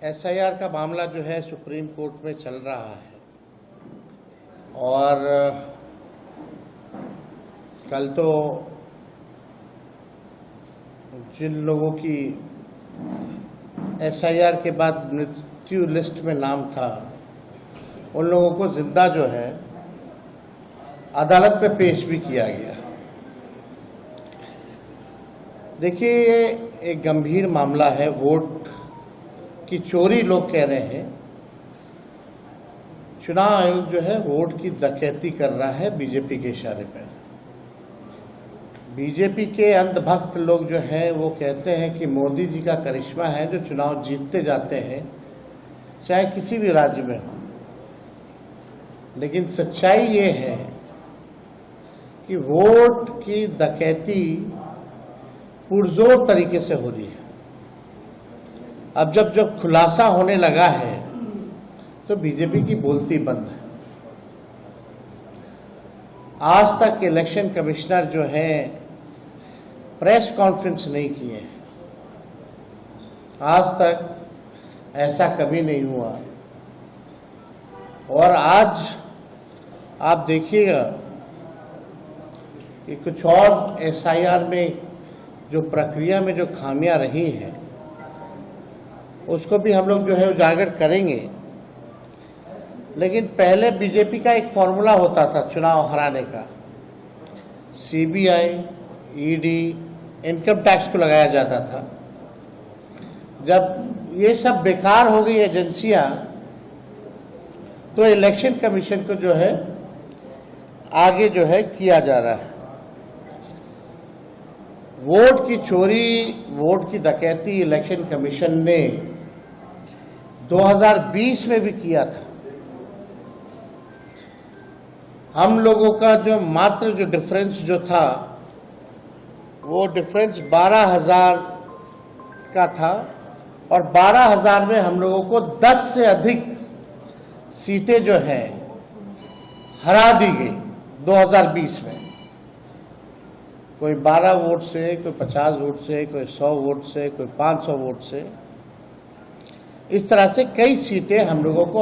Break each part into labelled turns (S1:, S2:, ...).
S1: SIR का मामला जो है सुप्रीम कोर्ट में चल रहा है और कल तो जिन लोगों की एसआईआर के बाद मृत्यु लिस्ट में नाम था उन लोगों को जिंदा जो है अदालत में पेश भी किया गया। देखिए, ये एक गंभीर मामला है। वोट की चोरी लोग कह रहे हैं। चुनाव आयोग जो है वोट की डकैती कर रहा है बीजेपी के इशारे पर। बीजेपी के अंधभक्त लोग जो हैं वो कहते हैं कि मोदी जी का करिश्मा है जो चुनाव जीतते जाते हैं, चाहे किसी भी राज्य में हो। लेकिन सच्चाई ये है कि वोट की डकैती पुरजोर तरीके से हो रही है। अब जब खुलासा होने लगा है तो बीजेपी की बोलती बंद है। आज तक इलेक्शन कमिश्नर जो है प्रेस कॉन्फ्रेंस नहीं किए। आज तक ऐसा कभी नहीं हुआ। और आज आप देखिएगा कि कुछ और एसआईआर में जो प्रक्रिया में जो खामियां रही हैं उसको भी हम लोग जो है उजागर करेंगे। लेकिन पहले बीजेपी का एक फॉर्मूला होता था चुनाव हराने का। सीबीआई, ईडी, इनकम टैक्स को लगाया जाता था। जब ये सब बेकार हो गई एजेंसियां तो इलेक्शन कमीशन को जो है आगे जो है किया जा रहा है। वोट की चोरी, वोट की डकैती इलेक्शन कमीशन ने 2020 में भी किया था। हम लोगों का जो मात्र जो डिफरेंस जो था वो डिफरेंस 12,000 का था और 12,000 में हम लोगों को 10 से अधिक सीटें जो हैं हरा दी गई 2020 में। कोई 12 वोट से, कोई 50 वोट से, कोई 100 वोट से, कोई 500 वोट से। इस तरह से कई सीटें हम लोगों को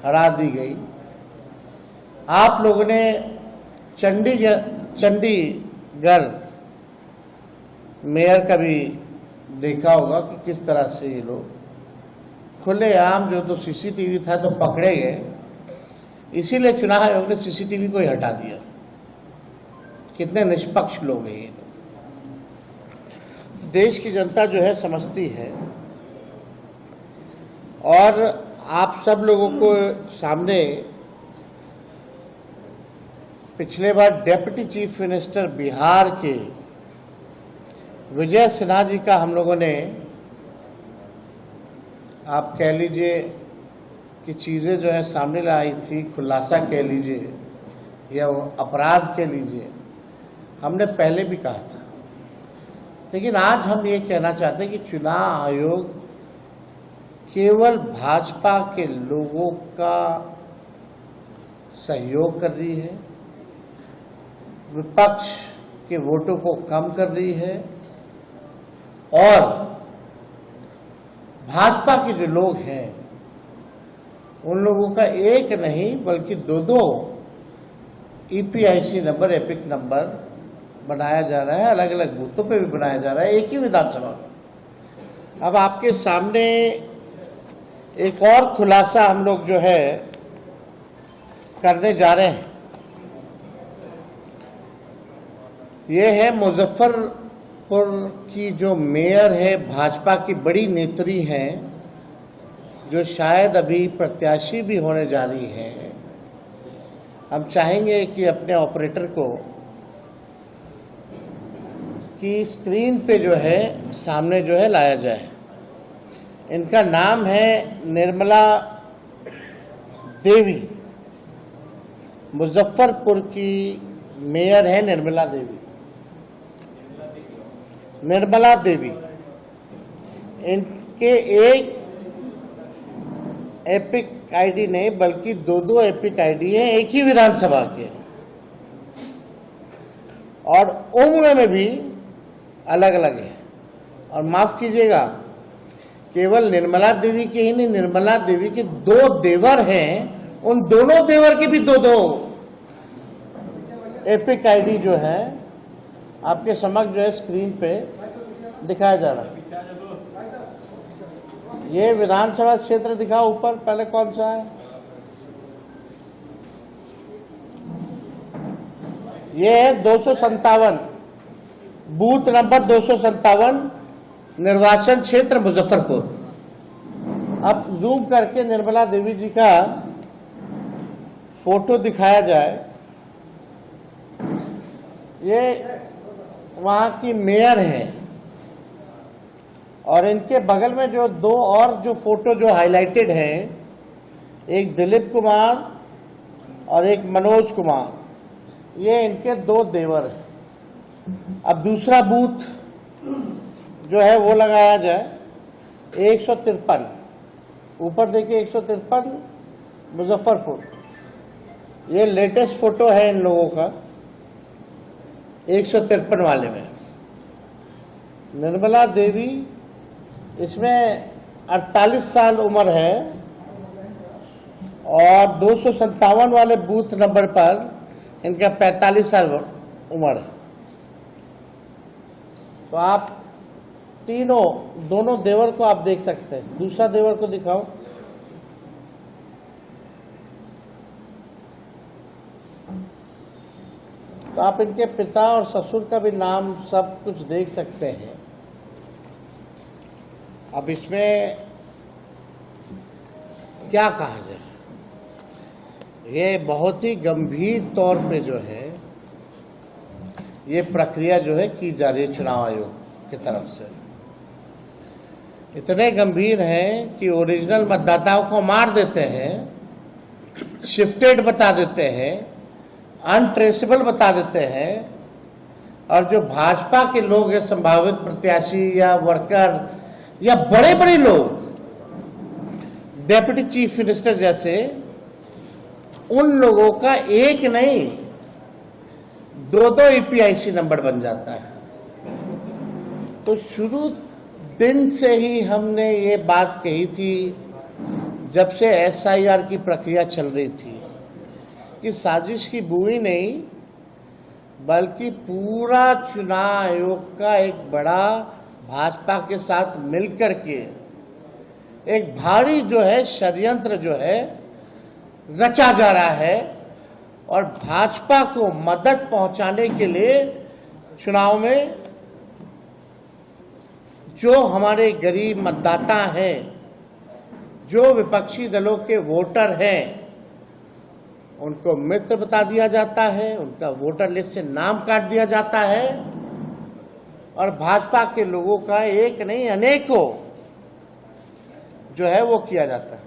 S1: हरा दी गई। आप लोगों ने चंडीगढ़ मेयर का भी देखा होगा कि किस तरह से ये लोग खुलेआम जो तो सीसीटीवी था तो पकड़े गए। इसीलिए चुनाव आयोग ने सीसीटीवी को ही हटा दिया। कितने निष्पक्ष लोग हैं ये लोग। देश की जनता जो है समझती है। और आप सब लोगों को सामने पिछले बार डेप्यूटी चीफ मिनिस्टर बिहार के विजय सिन्हा जी का हम लोगों ने, आप कह लीजिए कि चीज़ें जो है सामने लाई थी, खुलासा कह लीजिए या अपराध कह लीजिए, हमने पहले भी कहा था। लेकिन आज हम ये कहना चाहते हैं कि चुनाव आयोग केवल भाजपा के लोगों का सहयोग कर रही है, विपक्ष के वोटों को कम कर रही है और भाजपा के जो लोग हैं उन लोगों का एक नहीं बल्कि दो ईपीआईसी नंबर, एपिक नंबर बनाया जा रहा है। अलग अलग बूथों पे भी बनाया जा रहा है, एक ही विधानसभा में। अब आपके सामने एक और खुलासा हम लोग जो है करने जा रहे हैं। ये है मुजफ्फरपुर की जो मेयर है, भाजपा की बड़ी नेत्री हैं, जो शायद अभी प्रत्याशी भी होने जा रही है। हम चाहेंगे कि अपने ऑपरेटर को कि स्क्रीन पे जो है सामने जो है लाया जाए। इनका नाम है निर्मला देवी। मुजफ्फरपुर की मेयर है निर्मला देवी। निर्मला देवी, इनके एक एपिक आईडी नहीं बल्कि दो एपिक आईडी है एक ही विधानसभा के, और उम्र में भी अलग अलग है। और माफ कीजिएगा, केवल निर्मला देवी के ही नहीं, निर्मला देवी के 2 देवर हैं, उन दोनों देवर की भी 2-2 एपिक आईडी जो है आपके समक्ष जो है स्क्रीन पे दिखाया जा रहा है। ये विधानसभा क्षेत्र दिखाओ ऊपर, पहले कौन सा है? ये है 257, बूथ नंबर 257, निर्वाचन क्षेत्र मुजफ्फरपुर। अब जूम करके निर्मला देवी जी का फोटो दिखाया जाए। ये वहां की मेयर हैं और इनके बगल में जो 2 और जो फोटो जो हाईलाइटेड हैं, एक दिलीप कुमार और एक मनोज कुमार, ये इनके 2 देवर हैं। अब दूसरा बूथ जो है वो लगाया जाए 153, ऊपर देखिए 153 मुजफ्फरपुर। ये लेटेस्ट फोटो है इन लोगों का 153 वाले में। निर्मला देवी इसमें 48 साल उम्र है और 257 वाले बूथ नंबर पर इनका 45 साल उम्र है। तो आप दोनों देवर को आप देख सकते हैं। दूसरा देवर को दिखाओ। तो आप इनके पिता और ससुर का भी नाम सब कुछ देख सकते हैं। अब इसमें क्या कहा जाए, ये बहुत ही गंभीर तौर पे जो है ये प्रक्रिया जो है की जा रही है चुनाव आयोग की तरफ से। इतने गंभीर हैं कि ओरिजिनल मतदाताओं को मार देते हैं, शिफ्टेड बता देते हैं, अनट्रेसेबल बता देते हैं, और जो भाजपा के लोग हैं, संभावित प्रत्याशी या वर्कर या बड़े बड़े लोग, डेप्यूटी चीफ मिनिस्टर जैसे, उन लोगों का एक नहीं 2-2 EPIC नंबर बन जाता है। तो शुरू दिन से ही हमने ये बात कही थी, जब से SIR की प्रक्रिया चल रही थी, कि साजिश की बुई नहीं बल्कि पूरा चुनाव आयोग का एक बड़ा भाजपा के साथ मिलकर के एक भारी जो है षड्यंत्र जो है रचा जा रहा है, और भाजपा को मदद पहुंचाने के लिए चुनाव में जो हमारे गरीब मतदाता हैं, जो विपक्षी दलों के वोटर हैं, उनको मित्र बता दिया जाता है, उनका वोटर लिस्ट से नाम काट दिया जाता है, और भाजपा के लोगों का एक नहीं अनेकों जो है वो किया जाता है।